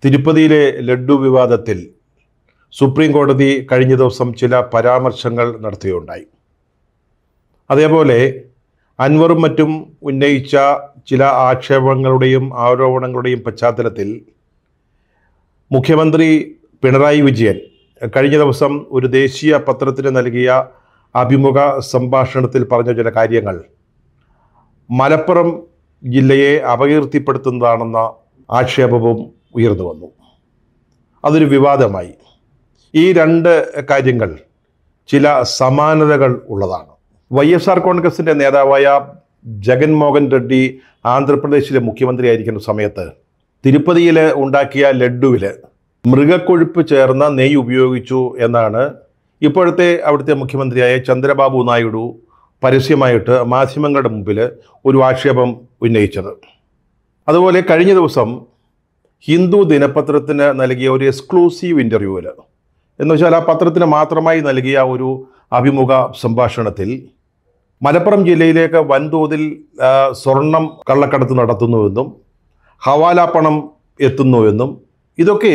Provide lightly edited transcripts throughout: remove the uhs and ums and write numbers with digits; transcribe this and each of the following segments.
തിരുപ്പതിയിലെ ലഡ്ഡു വിവാദത്തിൽ സുപ്രീം കോടതി കഴിഞ്ഞ ദിവസം ചില പരാമർശങ്ങൾ നടത്തുകയുണ്ടായി. അതേപോലെ അൻവറും മറ്റും ഉന്നയിച്ച ചില ആക്ഷേപങ്ങളുടെയും ആരോപണങ്ങളുടെയും പശ്ചാത്തലത്തിൽ മുഖ്യമന്ത്രി പിണറായി വിജയൻ കഴിഞ്ഞ ദിവസം ഒരു ദേശീയ പത്രത്തിന് നൽകിയ അഭിമുഖ സംഭാഷണത്തിൽ പറഞ്ഞ ചില കാര്യങ്ങൾ മലപ്പുറം ജില്ലയെ അപകീർത്തിപ്പെടുത്തുന്നതാണെന്ന ആക്ഷേപവും ഉയർന്നു വന്നു. അതൊരു വിവാദമായി. ഈ രണ്ട് കാര്യങ്ങൾ ചില സമാനതകൾ ഉള്ളതാണ്. YSR കോൺഗ്രസിൻ്റെ നേതാവായ ജഗൻമോഹൻ റെഡ്ഡി ആന്ധ്രാപ്രദേശിലെ മുഖ്യമന്ത്രിയായിരിക്കുന്ന സമയത്ത് തിരുപ്പതിയിൽ ഉണ്ടാക്കിയ ലഡ്ഡുവിൽ മൃഗക്കൊഴുപ്പ് ചേർന്ന നെയ്യ് ഉപയോഗിച്ചു എന്നാണ് ഇപ്പോഴത്തെ അവിടുത്തെ മുഖ്യമന്ത്രിയായ ചന്ദ്രബാബു നായിഡു പരസ്യമായിട്ട് മാധ്യമങ്ങളുടെ മുമ്പിൽ ഒരു ആക്ഷേപം ഉന്നയിച്ചത്. അതുപോലെ കഴിഞ്ഞ ദിവസം ഹിന്ദു ദിനപത്രത്തിന് നൽകിയ ഒരു എക്സ്ക്ലൂസീവ് ഇൻ്റർവ്യൂവിൽ എന്ന് വെച്ചാൽ ആ പത്രത്തിന് മാത്രമായി നൽകിയ ഒരു അഭിമുഖ സംഭാഷണത്തിൽ മലപ്പുറം ജില്ലയിലേക്ക് വൻതോതിൽ സ്വർണം കള്ളക്കടത്ത് നടത്തുന്നുവെന്നും ഹവാല പണം എത്തുന്നുവെന്നും ഇതൊക്കെ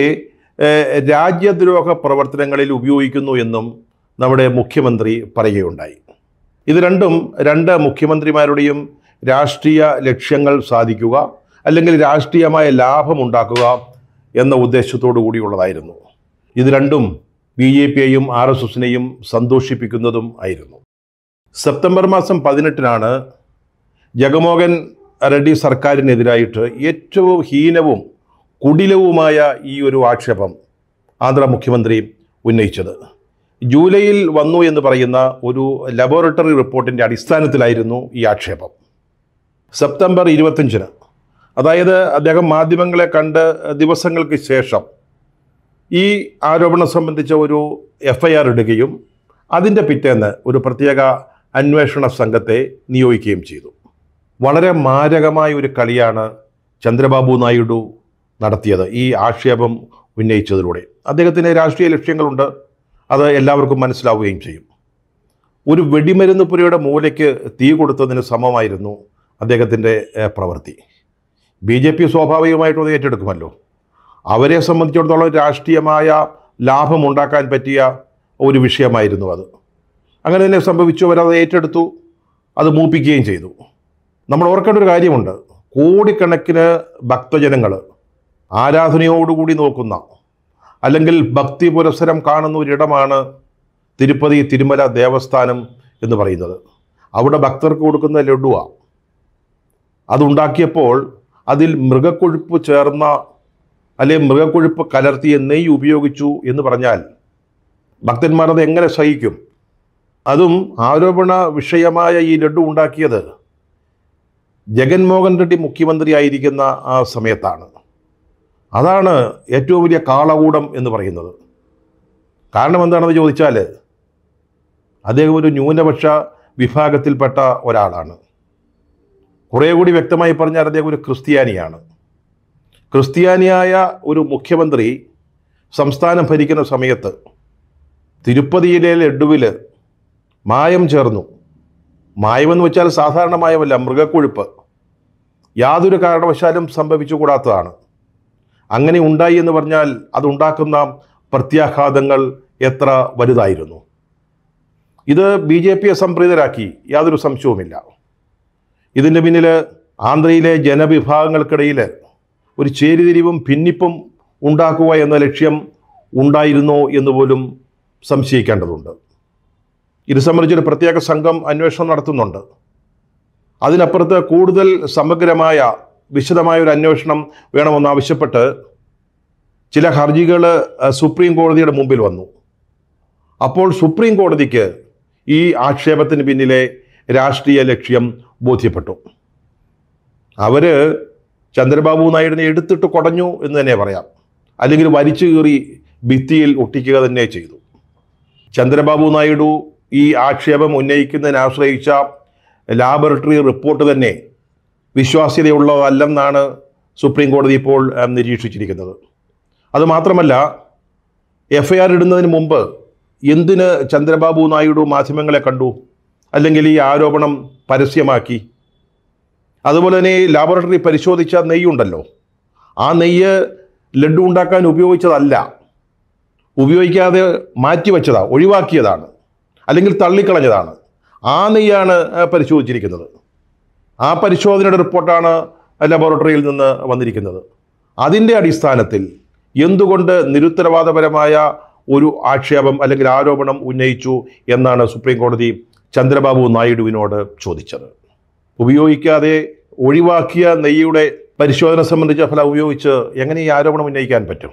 രാജ്യദ്രോഹ പ്രവർത്തനങ്ങളിൽ ഉപയോഗിക്കുന്നു എന്നും നമ്മുടെ മുഖ്യമന്ത്രി പറയുകയുണ്ടായി. ഇത് രണ്ടും രണ്ട് മുഖ്യമന്ത്രിമാരുടെയും രാഷ്ട്രീയ ലക്ഷ്യങ്ങൾ സാധിക്കുക അല്ലെങ്കിൽ രാഷ്ട്രീയമായ ലാഭമുണ്ടാക്കുക എന്ന ഉദ്ദേശത്തോടു കൂടിയുള്ളതായിരുന്നു. ഇത് രണ്ടും BJPയെയും RSSനെയും സന്തോഷിപ്പിക്കുന്നതും ആയിരുന്നു. സെപ്റ്റംബർ മാസം 18-നാണ് ജഗൻമോഹൻ റെഡ്ഡി സർക്കാരിനെതിരായിട്ട് ഏറ്റവും ഹീനവും കുടിലവുമായ ഈ ഒരു ആക്ഷേപം ആന്ധ്ര മുഖ്യമന്ത്രി ഉന്നയിച്ചത്. ജൂലൈയിൽ വന്നു എന്ന് പറയുന്ന ഒരു ലബോറട്ടറി റിപ്പോർട്ടിൻ്റെ അടിസ്ഥാനത്തിലായിരുന്നു ഈ ആക്ഷേപം. സെപ്റ്റംബർ 25-ന്, അതായത് അദ്ദേഹം മാധ്യമങ്ങളെ കണ്ട് ദിവസങ്ങൾക്ക് ശേഷം ഈ ആരോപണം സംബന്ധിച്ച ഒരു FIR ഇടുകയും അതിൻ്റെ പിറ്റേന്ന് ഒരു പ്രത്യേക അന്വേഷണ സംഘത്തെ നിയോഗിക്കുകയും ചെയ്തു. വളരെ മാരകമായ ഒരു കളിയാണ് ചന്ദ്രബാബു നായിഡു നടത്തിയത് ഈ ആക്ഷേപം ഉന്നയിച്ചതിലൂടെ. അദ്ദേഹത്തിന് രാഷ്ട്രീയ ലക്ഷ്യങ്ങളുണ്ട്, അത് എല്ലാവർക്കും മനസ്സിലാവുകയും ചെയ്യും. ഒരു വെടിമരുന്ന് പുരയുടെ മൂലയ്ക്ക് തീ കൊടുത്തതിന് സമമായിരുന്നു അദ്ദേഹത്തിൻ്റെ പ്രവൃത്തി. BJP സ്വാഭാവികമായിട്ടും അത് ഏറ്റെടുക്കുമല്ലോ. അവരെ സംബന്ധിച്ചിടത്തോളം രാഷ്ട്രീയമായ ലാഭമുണ്ടാക്കാൻ പറ്റിയ ഒരു വിഷയമായിരുന്നു അത്. അങ്ങനെ തന്നെ സംഭവിച്ചു. അവരത് ഏറ്റെടുത്തു, അത് മൂപ്പിക്കുകയും ചെയ്തു. നമ്മൾ ഓർക്കേണ്ട ഒരു കാര്യമുണ്ട്, കോടിക്കണക്കിന് ഭക്തജനങ്ങൾ ആരാധനയോടുകൂടി നോക്കുന്ന അല്ലെങ്കിൽ ഭക്തി പുരസ്സരം കാണുന്ന ഒരിടമാണ് തിരുപ്പതി തിരുമല ദേവസ്ഥാനം എന്ന് പറയുന്നത്. അവിടെ ഭക്തർക്ക് കൊടുക്കുന്ന ലഡ്ഡുവാണ്. അതുണ്ടാക്കിയപ്പോൾ അതിൽ മൃഗക്കൊഴുപ്പ് ചേർന്ന അല്ലെങ്കിൽ മൃഗക്കൊഴുപ്പ് കലർത്തിയ നെയ്യ് ഉപയോഗിച്ചു എന്ന് പറഞ്ഞാൽ ഭക്തന്മാർ അത് എങ്ങനെ സഹിക്കും? അതും ആരോപണ വിഷയമായ ഈ ലഡ്ഡു ഉണ്ടാക്കിയത് ജഗൻമോഹൻ റെഡ്ഡി മുഖ്യമന്ത്രി ആയിരിക്കുന്ന ആ സമയത്താണ്. അതാണ് ഏറ്റവും വലിയ കാളകൂടം എന്ന് പറയുന്നത്. കാരണം എന്താണെന്ന് ചോദിച്ചാൽ അദ്ദേഹം ഒരു ന്യൂനപക്ഷ വിഭാഗത്തിൽപ്പെട്ട ഒരാളാണ്. കുറേ കൂടി വ്യക്തമായി പറഞ്ഞാൽ അദ്ദേഹം ഒരു ക്രിസ്ത്യാനിയാണ്. ക്രിസ്ത്യാനിയായ ഒരു മുഖ്യമന്ത്രി സംസ്ഥാനം ഭരിക്കുന്ന സമയത്ത് തിരുപ്പതിയിലെ ലഡ്ഡുവിൽ മായം ചേർന്നു. മായമെന്ന് വെച്ചാൽ സാധാരണ മായമല്ല, മൃഗക്കൊഴുപ്പ്. യാതൊരു കാരണവശാലും സംഭവിച്ചുകൂടാത്തതാണ്. അങ്ങനെ ഉണ്ടായി എന്ന് പറഞ്ഞാൽ അതുണ്ടാക്കുന്ന പ്രത്യാഘാതങ്ങൾ എത്ര വലുതായിരുന്നു. ഇത് BJPയെ സംപ്രീതരാക്കി, യാതൊരു സംശയവുമില്ല. ഇതിൻ്റെ പിന്നിൽ ആന്ധ്രയിലെ ജനവിഭാഗങ്ങൾക്കിടയിൽ ഒരു ചേരിതിരിവും ഭിന്നിപ്പും ഉണ്ടാക്കുക എന്ന ലക്ഷ്യം ഉണ്ടായിരുന്നോ എന്ന് പോലും സംശയിക്കേണ്ടതുണ്ട്. ഇത് സംബന്ധിച്ചൊരു പ്രത്യേക സംഘം അന്വേഷണം നടത്തുന്നുണ്ട്. അതിനപ്പുറത്ത് കൂടുതൽ സമഗ്രമായ വിശദമായ ഒരു അന്വേഷണം വേണമെന്നാവശ്യപ്പെട്ട് ചില ഹർജികൾ സുപ്രീം കോടതിയുടെ മുമ്പിൽ വന്നു. അപ്പോൾ സുപ്രീം കോടതിക്ക് ഈ ആക്ഷേപത്തിന് പിന്നിലെ രാഷ്ട്രീയ ലക്ഷ്യം ബോധ്യപ്പെട്ടു. അവർ ചന്ദ്രബാബു നായിഡുവിനെ എടുത്തിട്ട് കുടഞ്ഞു എന്ന് തന്നെ പറയാം, അല്ലെങ്കിൽ വലിച്ചു കീറി ഭിത്തിയിൽ ഒട്ടിക്കുക തന്നെ ചെയ്തു. ചന്ദ്രബാബു നായിഡു ഈ ആക്ഷേപം ഉന്നയിക്കുന്നതിനെ ആശ്രയിച്ച ലാബറട്ടറി റിപ്പോർട്ട് തന്നെ വിശ്വാസ്യതയുള്ളതല്ലെന്നാണ് സുപ്രീം കോടതി ഇപ്പോൾ നിരീക്ഷിച്ചിരിക്കുന്നത്. അതുമാത്രമല്ല, FIR ഇടുന്നതിന് മുമ്പ് എന്തിന് ചന്ദ്രബാബു നായിഡു മാധ്യമങ്ങളെ കണ്ടു അല്ലെങ്കിൽ ഈ ആരോപണം പരസ്യമാക്കി? അതുപോലെ തന്നെ ലാബറട്ടറി പരിശോധിച്ച നെയ്യുണ്ടല്ലോ, ആ നെയ്യ് ലഡ്ഡു ഉണ്ടാക്കാൻ ഉപയോഗിച്ചതല്ല, ഉപയോഗിക്കാതെ മാറ്റിവെച്ചതാണ്, ഒഴിവാക്കിയതാണ്, അല്ലെങ്കിൽ തള്ളിക്കളഞ്ഞതാണ്. ആ നെയ്യാണ് പരിശോധിച്ചിരിക്കുന്നത്. ആ പരിശോധനയുടെ റിപ്പോർട്ടാണ് ലബോറട്ടറിയിൽ നിന്ന് വന്നിരിക്കുന്നത്. അതിൻ്റെ അടിസ്ഥാനത്തിൽ എന്തുകൊണ്ട് നിരുത്തരവാദപരമായ ഒരു ആക്ഷേപം അല്ലെങ്കിൽ ആരോപണം ഉന്നയിച്ചു എന്നാണ് സുപ്രീം കോടതി ചന്ദ്രബാബു നായിഡുവിനോട് ചോദിച്ചത്. ഉപയോഗിക്കാതെ ഒഴിവാക്കിയ നെയ്യുടെ പരിശോധന സംബന്ധിച്ച ഫലം ഉപയോഗിച്ച് എങ്ങനെ ഈ ആരോപണം ഉന്നയിക്കാൻ പറ്റും?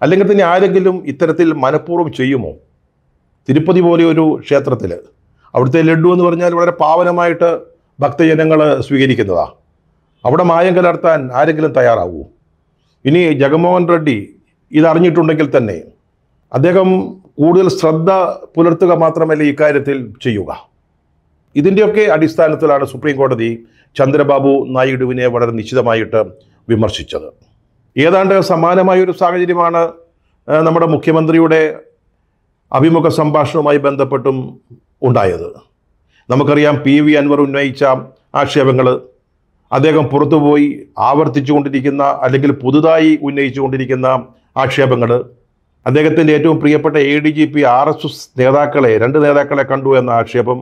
അല്ലെങ്കിൽ തന്നെ ആരെങ്കിലും ഇത്തരത്തിൽ മനഃപൂർവ്വം ചെയ്യുമോ? തിരുപ്പതി പോലെ ഒരു ക്ഷേത്രത്തിൽ അവിടുത്തെ ലഡ്ഡു എന്ന് പറഞ്ഞാൽ വളരെ പാവനമായിട്ട് ഭക്തജനങ്ങൾ സ്വീകരിക്കുന്നതാണ്. അവിടെ മായം കലർത്താൻ ആരെങ്കിലും തയ്യാറാവൂ? ഇനി ജഗൻമോഹൻ റെഡ്ഡി ഇതറിഞ്ഞിട്ടുണ്ടെങ്കിൽ തന്നെ അദ്ദേഹം കൂടുതൽ ശ്രദ്ധ പുലർത്തുക മാത്രമല്ല ഇക്കാര്യത്തിൽ ചെയ്യുക. ഇതിൻ്റെയൊക്കെ അടിസ്ഥാനത്തിലാണ് സുപ്രീം കോടതി ചന്ദ്രബാബു നായിഡുവിനെ വളരെ നിശ്ചിതമായിട്ട് വിമർശിച്ചത്. ഏതാണ്ട് സമാനമായൊരു സാഹചര്യമാണ് നമ്മുടെ മുഖ്യമന്ത്രിയുടെ അഭിമുഖ സംഭാഷണവുമായി ബന്ധപ്പെട്ടും ഉണ്ടായത്. നമുക്കറിയാം, PV അൻവർ ഉന്നയിച്ച ആക്ഷേപങ്ങൾ, അദ്ദേഹം പുറത്തുപോയി ആവർത്തിച്ചുകൊണ്ടിരിക്കുന്ന അല്ലെങ്കിൽ പുതുതായി ഉന്നയിച്ചുകൊണ്ടിരിക്കുന്ന ആക്ഷേപങ്ങൾ, അദ്ദേഹത്തിൻ്റെ ഏറ്റവും പ്രിയപ്പെട്ട ADGP RSS നേതാക്കളെ, 2 നേതാക്കളെ കണ്ടു എന്ന ആക്ഷേപം,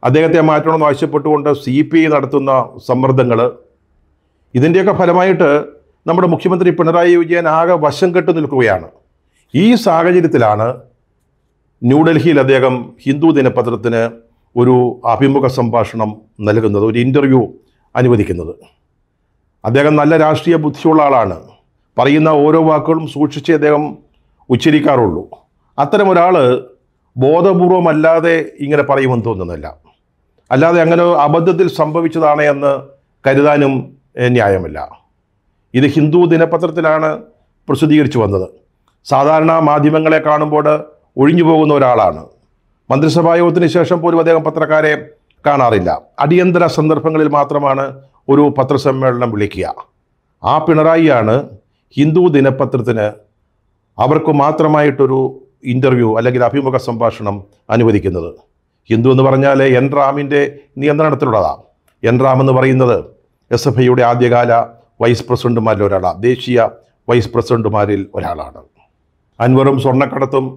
അദ്ദേഹത്തെ മാറ്റണമെന്ന് ആവശ്യപ്പെട്ടുകൊണ്ട് CPI നടത്തുന്ന സമ്മർദ്ദങ്ങൾ, ഇതിൻ്റെയൊക്കെ ഫലമായിട്ട് നമ്മുടെ മുഖ്യമന്ത്രി പിണറായി വിജയൻ ആകെ വശം കെട്ടു നിൽക്കുകയാണ്. ഈ സാഹചര്യത്തിലാണ് ന്യൂഡൽഹിയിൽ അദ്ദേഹം ഹിന്ദു ദിനപത്രത്തിന് ഒരു അഭിമുഖ സംഭാഷണം നൽകുന്നത്, ഒരു ഇൻ്റർവ്യൂ അനുവദിക്കുന്നത്. അദ്ദേഹം നല്ല രാഷ്ട്രീയ ബുദ്ധിയുള്ള ആളാണ്. പറയുന്ന ഓരോ വാക്കുകളും സൂക്ഷിച്ചേ അദ്ദേഹം ഉച്ചരിക്കാറുള്ളൂ. അത്തരം ഒരാൾ ബോധപൂർവമല്ലാതെ ഇങ്ങനെ പറയുമെന്ന് തോന്നുന്നില്ല. അല്ലാതെ അങ്ങനെ അബദ്ധത്തിൽ സംഭവിച്ചതാണ് എന്ന് കരുതാനും ന്യായമില്ല. ഇത് ഹിന്ദു ദിനപത്രത്തിലാണ് പ്രസിദ്ധീകരിച്ചു വന്നത്. സാധാരണ മാധ്യമങ്ങളെ കാണുമ്പോൾ ഒഴിഞ്ഞു പോകുന്ന ഒരാളാണ്. മന്ത്രിസഭാ യോഗത്തിന് ശേഷം പോലും അദ്ദേഹം പത്രക്കാരെ കാണാറില്ല. അടിയന്തര സന്ദർഭങ്ങളിൽ മാത്രമാണ് ഒരു പത്രസമ്മേളനം വിളിക്കുക. ആ പിണറായിയാണ് ഹിന്ദു ദിനപത്രത്തിന് അവർക്ക് മാത്രമായിട്ടൊരു ഇൻ്റർവ്യൂ അല്ലെങ്കിൽ അഭിമുഖ സംഭാഷണം അനുവദിക്കുന്നത്. ഹിന്ദു എന്ന് പറഞ്ഞാൽ എൻ റാമിൻ്റെ നിയന്ത്രണത്തിലുള്ളതാണ്. എൻ റാം എന്ന് പറയുന്നത് SFIയുടെ ആദ്യകാല വൈസ് പ്രസിഡന്റുമാരിൽ ഒരാളാണ്, ദേശീയ വൈസ് പ്രസിഡന്റുമാരിൽ ഒരാളാണ്. അൻവറും സ്വർണ്ണക്കടത്തും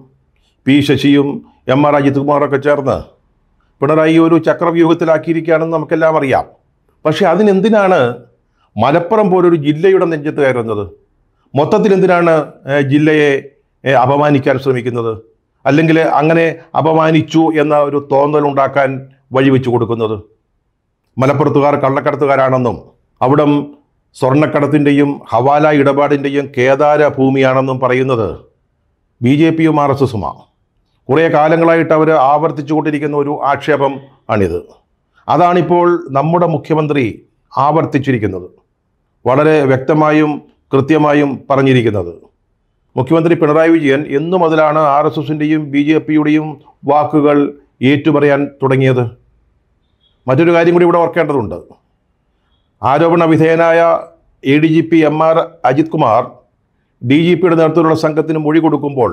P ശശിയും MR അജിത് കുമാറൊക്കെ ചേർന്ന് പിണറായി ഒരു ചക്രവ്യൂഹത്തിലാക്കിയിരിക്കുകയാണെന്ന് നമുക്കെല്ലാം അറിയാം. പക്ഷേ അതിനെന്തിനാണ് മലപ്പുറം പോലൊരു ജില്ലയുടെ നെഞ്ചത്ത് കയറുന്നത്? മൊത്തത്തിൽ എന്തിനാണ് ജില്ലയെ അപമാനിക്കാൻ ശ്രമിക്കുന്നത്? അല്ലെങ്കിൽ അങ്ങനെ അപമാനിച്ചു എന്ന ഒരു തോന്നലുണ്ടാക്കാൻ വഴിവെച്ചു കൊടുക്കുന്നത്? മലപ്പുറത്തുകാർ കള്ളക്കടത്തുകാരാണെന്നും അവിടം സ്വർണ്ണക്കടത്തിൻ്റെയും ഹവാല ഇടപാടിൻ്റെയും കേദാര ഭൂമിയാണെന്നും പറയുന്നത് BJPയും RSSുമാണ്. കുറേ കാലങ്ങളായിട്ട് അവർ ആവർത്തിച്ചുകൊണ്ടിരിക്കുന്ന ഒരു ആക്ഷേപം ആണിത്. അതാണിപ്പോൾ നമ്മുടെ മുഖ്യമന്ത്രി ആവർത്തിച്ചിരിക്കുന്നത്, വളരെ വ്യക്തമായും കൃത്യമായും പറഞ്ഞിരിക്കുന്നത്. മുഖ്യമന്ത്രി പിണറായി വിജയൻ എന്നു മുതലാണ് RSSൻ്റെയും BJPയുടെയും വാക്കുകൾ ഏറ്റുപറയാൻ തുടങ്ങിയത്? മറ്റൊരു കാര്യം കൂടി ഇവിടെ ഓർക്കേണ്ടതുണ്ട്. ആരോപണ വിധേയനായ ADGP MR അജിത് കുമാർ DGPയുടെ നേതൃത്വത്തിലുള്ള സംഘത്തിന് മൊഴി കൊടുക്കുമ്പോൾ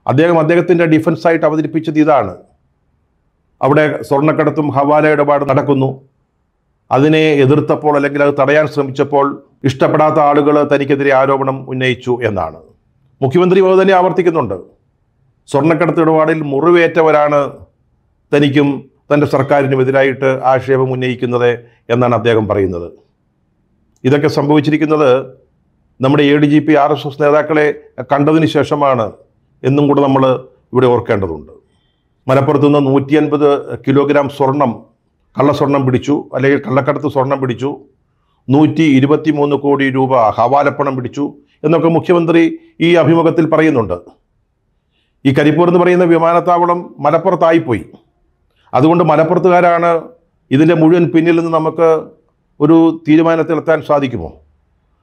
അദ്ദേഹത്തിൻ്റെ ഡിഫൻസായിട്ട് അവതരിപ്പിച്ചത് ഇതാണ്: അവിടെ സ്വർണ്ണക്കടത്തും ഹവാല ഇടപാടും നടക്കുന്നു, അതിനെ എതിർത്തപ്പോൾ അല്ലെങ്കിൽ അത് തടയാൻ ശ്രമിച്ചപ്പോൾ ഇഷ്ടപ്പെടാത്ത ആളുകൾ തനിക്കെതിരെ ആരോപണം ഉന്നയിച്ചു എന്നാണ്. മുഖ്യമന്ത്രി അത് തന്നെ ആവർത്തിക്കുന്നുണ്ട്. സ്വർണ്ണക്കടത്ത് ഇടപാടിൽ മുറിവേറ്റവരാണ് തനിക്കും തൻ്റെ സർക്കാരിനുമെതിരായിട്ട് ആക്ഷേപം ഉന്നയിക്കുന്നത് എന്നാണ് അദ്ദേഹം പറയുന്നത്. ഇതൊക്കെ സംഭവിച്ചിരിക്കുന്നത് നമ്മുടെ ADGP RSS നേതാക്കളെ കണ്ടതിന് ശേഷമാണ് എന്നും കൂടെ നമ്മൾ ഇവിടെ ഓർക്കേണ്ടതുണ്ട്. മലപ്പുറത്ത് നിന്ന് 150 കിലോഗ്രാം സ്വർണം, കള്ളസ്വർണം പിടിച്ചു, അല്ലെങ്കിൽ കള്ളക്കടത്ത് സ്വർണം പിടിച്ചു, 123 കോടി രൂപ ഹവാലപ്പണം പിടിച്ചു എന്നൊക്കെ മുഖ്യമന്ത്രി ഈ അഭിമുഖത്തിൽ പറയുന്നുണ്ട്. ഈ കരിപ്പൂർ എന്ന് പറയുന്ന വിമാനത്താവളം മലപ്പുറത്തായിപ്പോയി. അതുകൊണ്ട് മലപ്പുറത്തുകാരാണ് ഇതിൻ്റെ മുഴുവൻ പിന്നിൽ നിന്ന് നമുക്ക് ഒരു തീരുമാനത്തിലെത്താൻ സാധിക്കുമോ?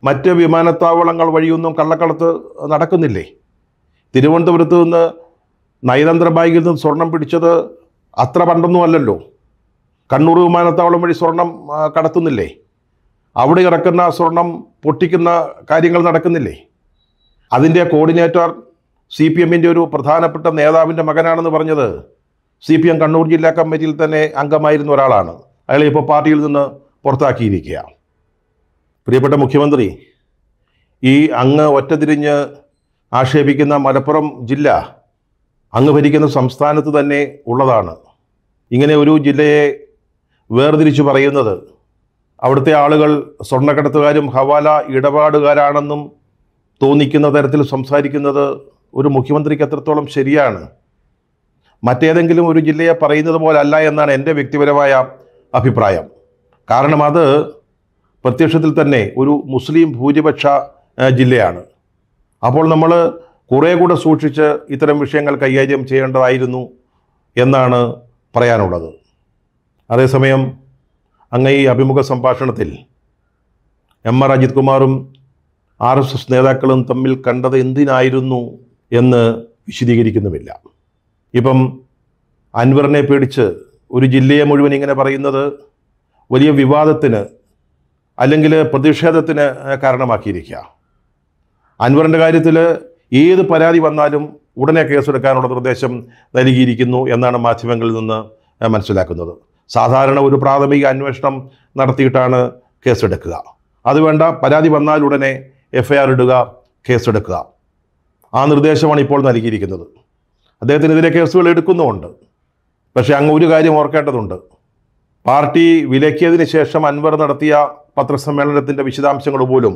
മറ്റ് വിമാനത്താവളങ്ങൾ വഴിയൊന്നും കള്ളക്കടത്ത് നടക്കുന്നില്ലേ? തിരുവനന്തപുരത്ത് നിന്ന് നയതന്ത്ര ബാഗിൽ നിന്ന് സ്വർണം പിടിച്ചത് അത്ര പണ്ടൊന്നും അല്ലല്ലോ. കണ്ണൂർ വിമാനത്താവളം വഴി സ്വർണം കടത്തുന്നില്ലേ? അവിടെ ഇറക്കുന്ന സ്വർണം കാര്യങ്ങൾ നടക്കുന്നില്ലേ? അതിൻ്റെ കോർഡിനേറ്റർ CPMൻ്റെ ഒരു പ്രധാനപ്പെട്ട നേതാവിൻ്റെ മകനാണെന്ന് പറഞ്ഞത് CPM കണ്ണൂർ ജില്ലാ കമ്മിറ്റിയിൽ തന്നെ അംഗമായിരുന്ന ഒരാളാണ്. അയാളെ ഇപ്പോൾ പാർട്ടിയിൽ നിന്ന് പുറത്താക്കിയിരിക്കുക. പ്രിയപ്പെട്ട മുഖ്യമന്ത്രി, ഈ അങ്ങ് ഒറ്റതിരിഞ്ഞ് ആക്ഷേപിക്കുന്ന മലപ്പുറം ജില്ല അങ്ങ് ഭരിക്കുന്ന സംസ്ഥാനത്ത് തന്നെ ഉള്ളതാണ്. ഇങ്ങനെ ഒരു ജില്ലയെ വേർതിരിച്ച് പറയുന്നത് അവിടുത്തെ ആളുകൾ സ്വർണ്ണക്കടത്തുകാരും ഹവാല ഇടപാടുകാരാണെന്നും തോന്നിക്കുന്ന തരത്തിൽ സംസാരിക്കുന്നത് ഒരു മുഖ്യമന്ത്രിക്ക് എത്രത്തോളം ശരിയാണ്? മറ്റേതെങ്കിലും ഒരു ജില്ലയെ പറയുന്നത് പോലെ അല്ല എന്നാണ് എൻ്റെ വ്യക്തിപരമായ അഭിപ്രായം. കാരണം അത് പ്രത്യക്ഷത്തിൽ തന്നെ ഒരു മുസ്ലിം ഭൂരിപക്ഷ ജില്ലയാണ്. അപ്പോൾ നമ്മൾ കുറേ കൂടെ സൂക്ഷിച്ച് ഇത്തരം വിഷയങ്ങൾ കൈകാര്യം ചെയ്യേണ്ടതായിരുന്നു എന്നാണ് പറയാനുള്ളത്. അതേസമയം അങ്ങ് ഈ അഭിമുഖ സംഭാഷണത്തിൽ എം.ആർ. അജിത് കുമാറും RSS നേതാക്കളും തമ്മിൽ കണ്ടത് എന്തിനായിരുന്നു എന്ന് വിശദീകരിക്കുന്നുമില്ല. ഇപ്പം അൻവറിനെ പേടിച്ച് ഒരു ജില്ലയെ മുഴുവൻ ഇങ്ങനെ പറയുന്നത് വലിയ വിവാദത്തിന് അല്ലെങ്കിൽ പ്രതിഷേധത്തിന് കാരണമാക്കിയിരിക്കുക. അൻവറിൻ്റെ കാര്യത്തിൽ ഏത് പരാതി വന്നാലും ഉടനെ കേസെടുക്കാനുള്ള നിർദ്ദേശം നൽകിയിരിക്കുന്നു എന്നാണ് മാധ്യമങ്ങളിൽ നിന്ന് മനസ്സിലാക്കുന്നത്. സാധാരണ ഒരു പ്രാഥമിക അന്വേഷണം നടത്തിയിട്ടാണ് കേസെടുക്കുക. അതുവേണ്ട, പരാതി വന്നാൽ ഉടനെ FIR ഇടുക, കേസെടുക്കുക. ആ നിർദ്ദേശമാണ് ഇപ്പോൾ നൽകിയിരിക്കുന്നത്. അദ്ദേഹത്തിനെതിരെ കേസുകൾ എടുക്കുന്നുമുണ്ട്. പക്ഷേ അങ്ങ് ഒരു കാര്യം ഓർക്കേണ്ടതുണ്ട്. പാർട്ടി വിലക്കിയതിന് ശേഷം അൻവർ നടത്തിയ പത്രസമ്മേളനത്തിൻ്റെ വിശദാംശങ്ങൾ പോലും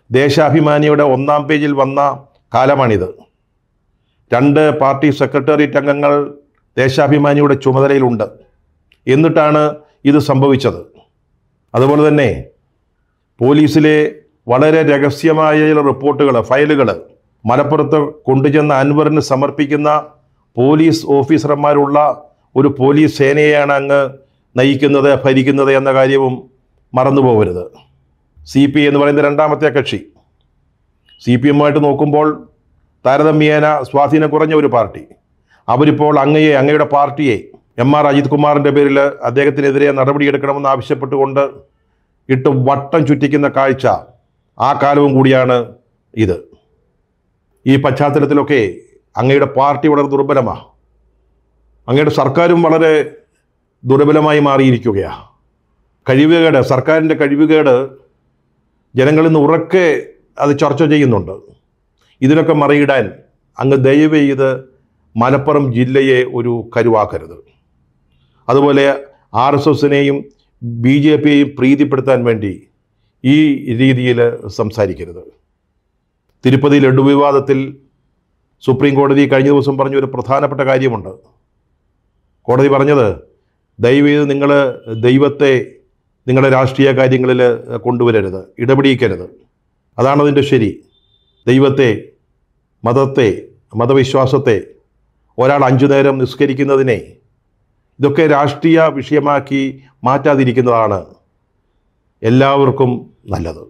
ദേശാഭിമാനിയുടെ 1-ാം പേജിൽ വന്ന കാലമാണിത്. 2 പാർട്ടി സെക്രട്ടേറിയറ്റ് അംഗങ്ങൾ ദേശാഭിമാനിയുടെ ചുമതലയിലുണ്ട്. എന്നിട്ടാണ് ഇത് സംഭവിച്ചത്. അതുപോലെ തന്നെ പോലീസിലെ വളരെ രഹസ്യമായ ചില റിപ്പോർട്ടുകൾ, ഫയലുകൾ മലപ്പുറത്ത് കൊണ്ടുചെന്ന അൻവറിന് സമർപ്പിക്കുന്ന പോലീസ് ഓഫീസർമാരുള്ള ഒരു പോലീസ് സേനയെയാണ് അങ്ങ് നയിക്കുന്നത്, ഭരിക്കുന്നത് എന്ന കാര്യവും മറന്നു പോകരുത്. CPI എന്ന് പറയുന്ന രണ്ടാമത്തെ കക്ഷി, CPM-ആയിട്ട് നോക്കുമ്പോൾ താരതമ്യേന സ്വാധീനം കുറഞ്ഞ ഒരു പാർട്ടി, അവരിപ്പോൾ അങ്ങയുടെ പാർട്ടിയെ M.R. അജിത് കുമാറിൻ്റെ പേരിൽ അദ്ദേഹത്തിനെതിരെ നടപടിയെടുക്കണമെന്ന് ആവശ്യപ്പെട്ടുകൊണ്ട് ഇട്ട് വട്ടം ചുറ്റിക്കുന്ന കാഴ്ച ആ കാലവും കൂടിയാണ് ഇത്. ഈ പശ്ചാത്തലത്തിലൊക്കെ അങ്ങയുടെ പാർട്ടി വളരെ ദുർബലമാണ്. അങ്ങയുടെ സർക്കാരും വളരെ ദുർബലമായി മാറിയിരിക്കുകയാണ്. കഴിവുകേട്, സർക്കാരിൻ്റെ കഴിവുകേട് ജനങ്ങളിൽ നിന്ന് ഉറക്കെ അത് ചർച്ച ചെയ്യുന്നുണ്ട്. ഇതിനൊക്കെ മറിയിടാൻ അങ്ങ് ദയവ് ചെയ്ത് മലപ്പുറം ജില്ലയെ ഒരു കരുവാക്കരുത്. അതുപോലെ RSSനെയും BJPയെയും പ്രീതിപ്പെടുത്താൻ വേണ്ടി ഈ രീതിയിൽ സംസാരിക്കരുത്. തിരുപ്പതി ലഡ്ഡു വിവാദത്തിൽ സുപ്രീം കോടതി കഴിഞ്ഞ ദിവസം പറഞ്ഞൊരു പ്രധാനപ്പെട്ട കാര്യമുണ്ട്. കോടതി പറഞ്ഞത്, ദയവ് ചെയ്ത് നിങ്ങൾ ദൈവത്തെ നിങ്ങളുടെ രാഷ്ട്രീയ കാര്യങ്ങളിൽ കൊണ്ടുവരരുത്, ഇടപെടിക്കരുത്. അതാണ് അതിൻ്റെ ശരി. ദൈവത്തെ, മതത്തെ, മതവിശ്വാസത്തെ, ഒരാൾ 5 നേരം നിസ്കരിക്കുന്നതിനെ ഇതൊക്കെ രാഷ്ട്രീയ വിഷയമാക്കി മാറ്റാതിരിക്കുന്നതാണ് എല്ലാവർക്കും നല്ലത്.